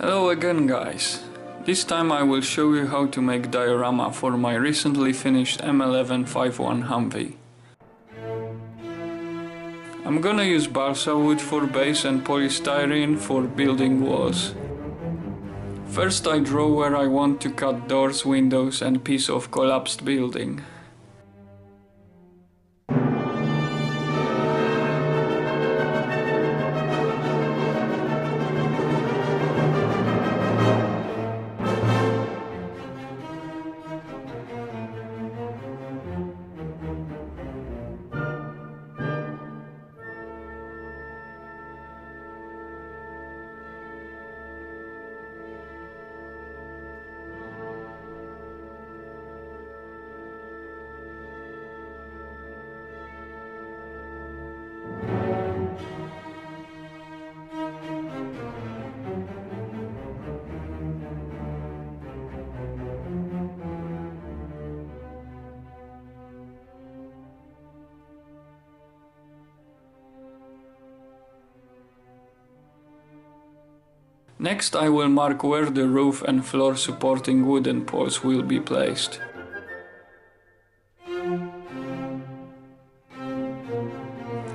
Hello again guys. This time I will show you how to make diorama for my recently finished M1151 Humvee. I'm gonna use balsa wood for base and polystyrene for building walls. First I draw where I want to cut doors, windows and piece of collapsed building. Next I will mark where the roof and floor supporting wooden poles will be placed.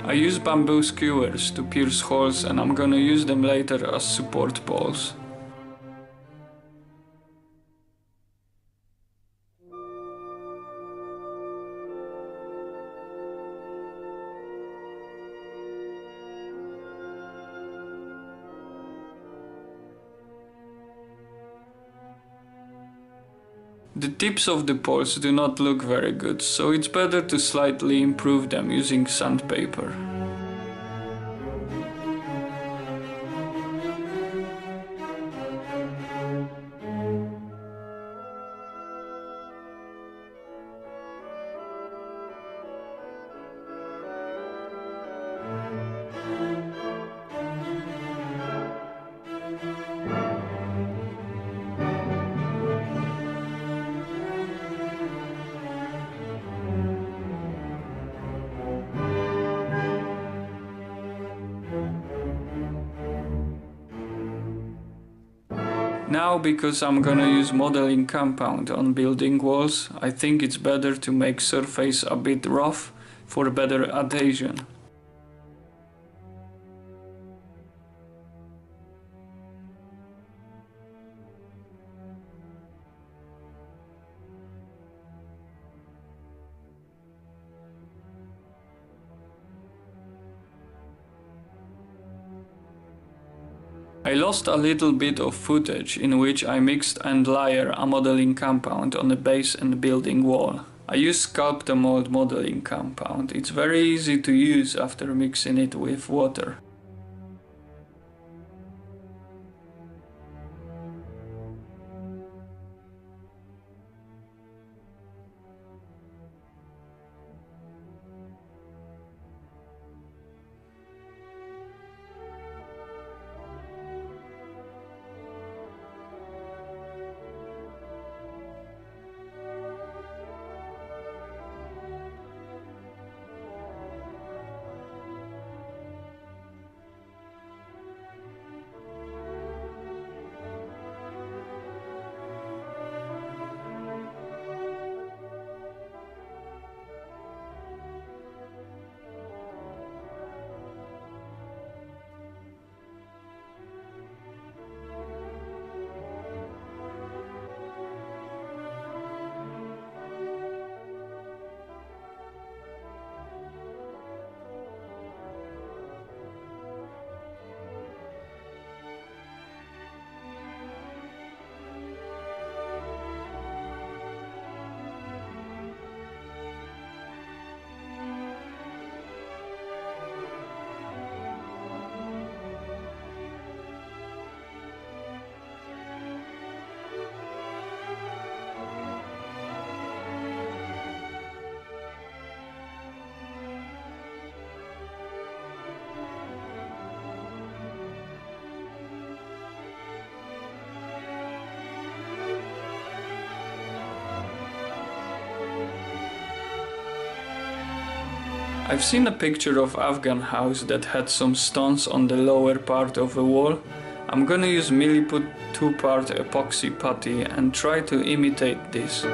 I use bamboo skewers to pierce holes and I'm gonna use them later as support poles. The tips of the poles do not look very good, so it's better to slightly improve them using sandpaper. Now, because I'm gonna use modeling compound on building walls, I think it's better to make surface a bit rough for better adhesion. I lost a little bit of footage in which I mixed and layered a modeling compound on the base and building wall. I use Sculptamold modeling compound. It's very easy to use after mixing it with water. I've seen a picture of Afghan house that had some stones on the lower part of the wall, I'm gonna use Milliput 2-part epoxy putty and try to imitate this.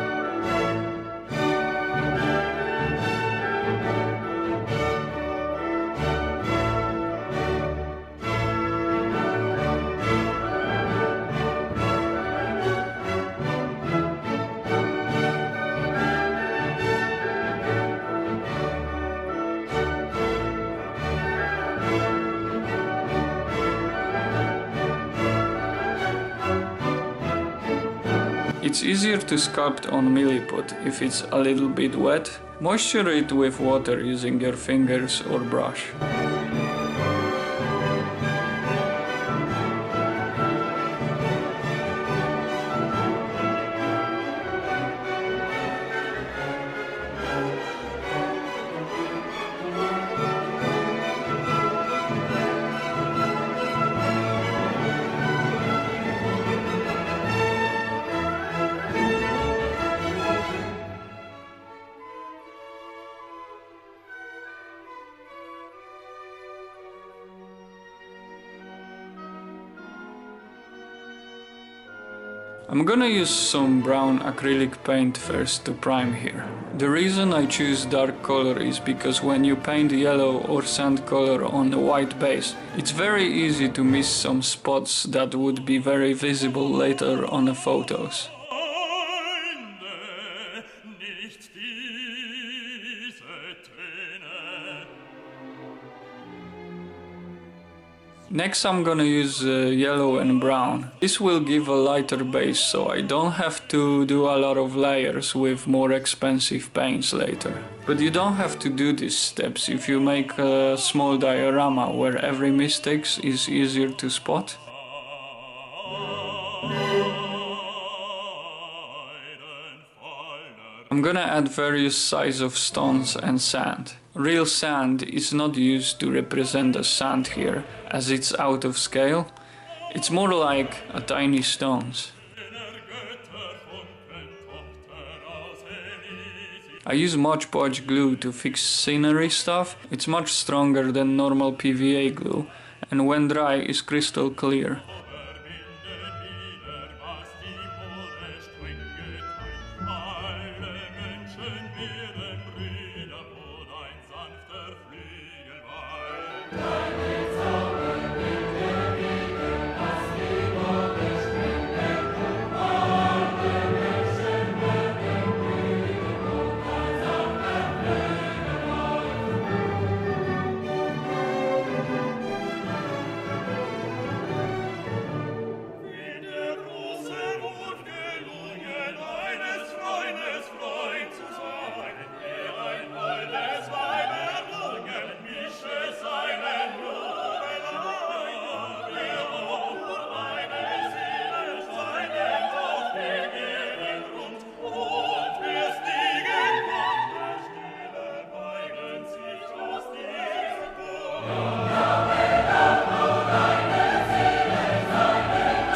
It's easier to sculpt on Milliput if it's a little bit wet. Moisture it with water using your fingers or brush. I'm gonna use some brown acrylic paint first to prime here. The reason I choose dark color is because when you paint yellow or sand color on a white base, it's very easy to miss some spots that would be very visible later on the photos. Next I'm gonna use yellow and brown. This will give a lighter base so I don't have to do a lot of layers with more expensive paints later. But you don't have to do these steps if you make a small diorama where every mistake is easier to spot. I'm gonna add various sizes of stones and sand. Real sand is not used to represent the sand here, as it's out of scale. It's more like a tiny stones. I use Modge podge glue to fix scenery stuff. It's much stronger than normal PVA glue, and when dry is crystal clear.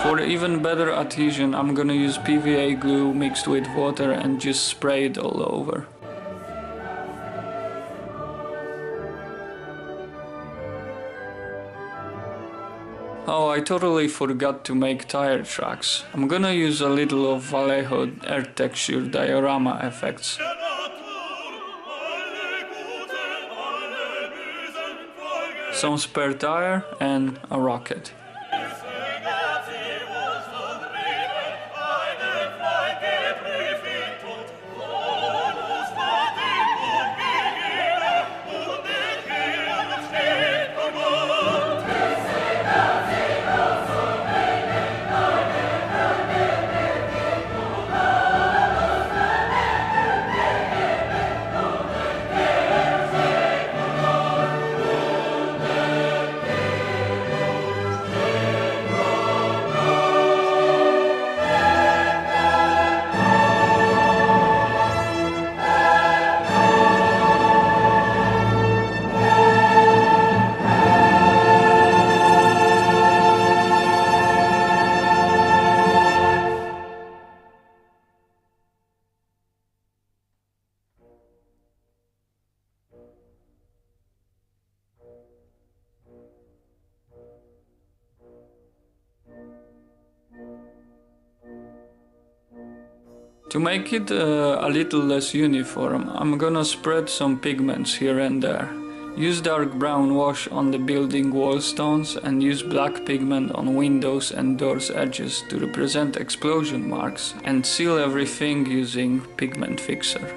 For even better adhesion, I'm gonna use PVA glue mixed with water and just spray it all over. Oh, I totally forgot to make tire tracks. I'm gonna use a little of Vallejo air texture diorama effects. Some spare tire and a rocket. To make it a little less uniform, I'm gonna spread some pigments here and there. Use dark brown wash on the building wall stones and use black pigment on windows and doors edges to represent explosion marks, and seal everything using pigment fixer.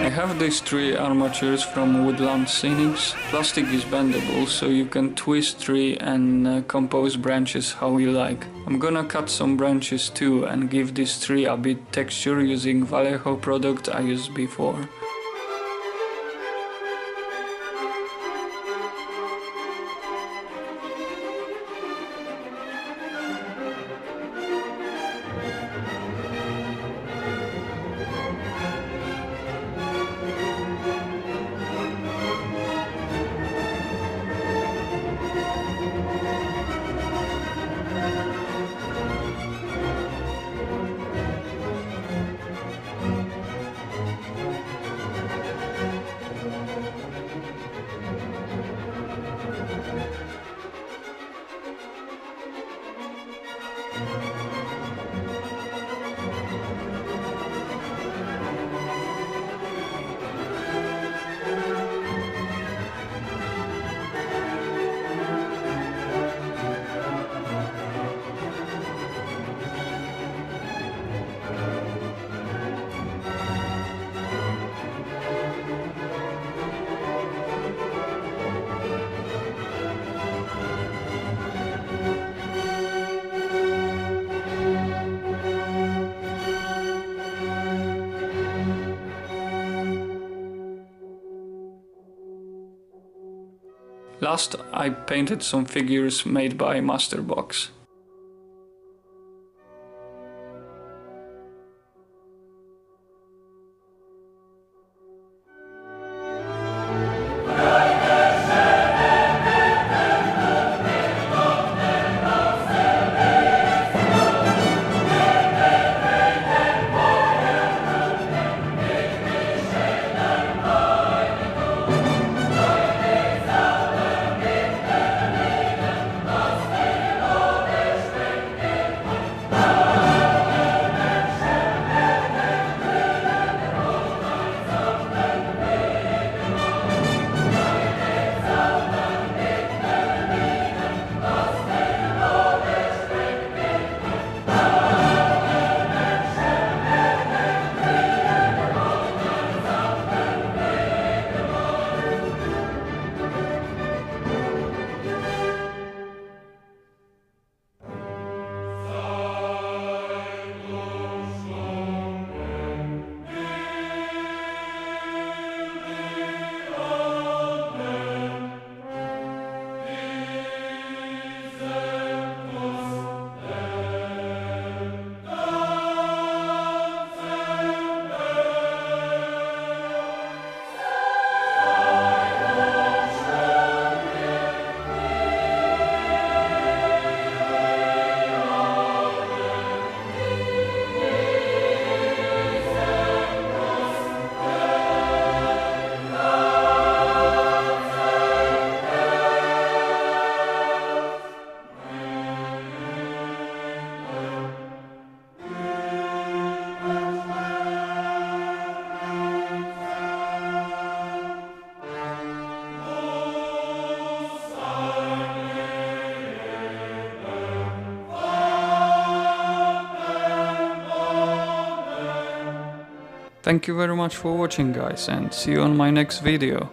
I have these three armatures from Woodland Scenics. Plastic is bendable, so you can twist tree and compose branches how you like. I'm gonna cut some branches too and give this tree a bit texture using Vallejo product I used before. Last, I painted some figures made by Masterbox. Thank you very much for watching guys, and see you on my next video.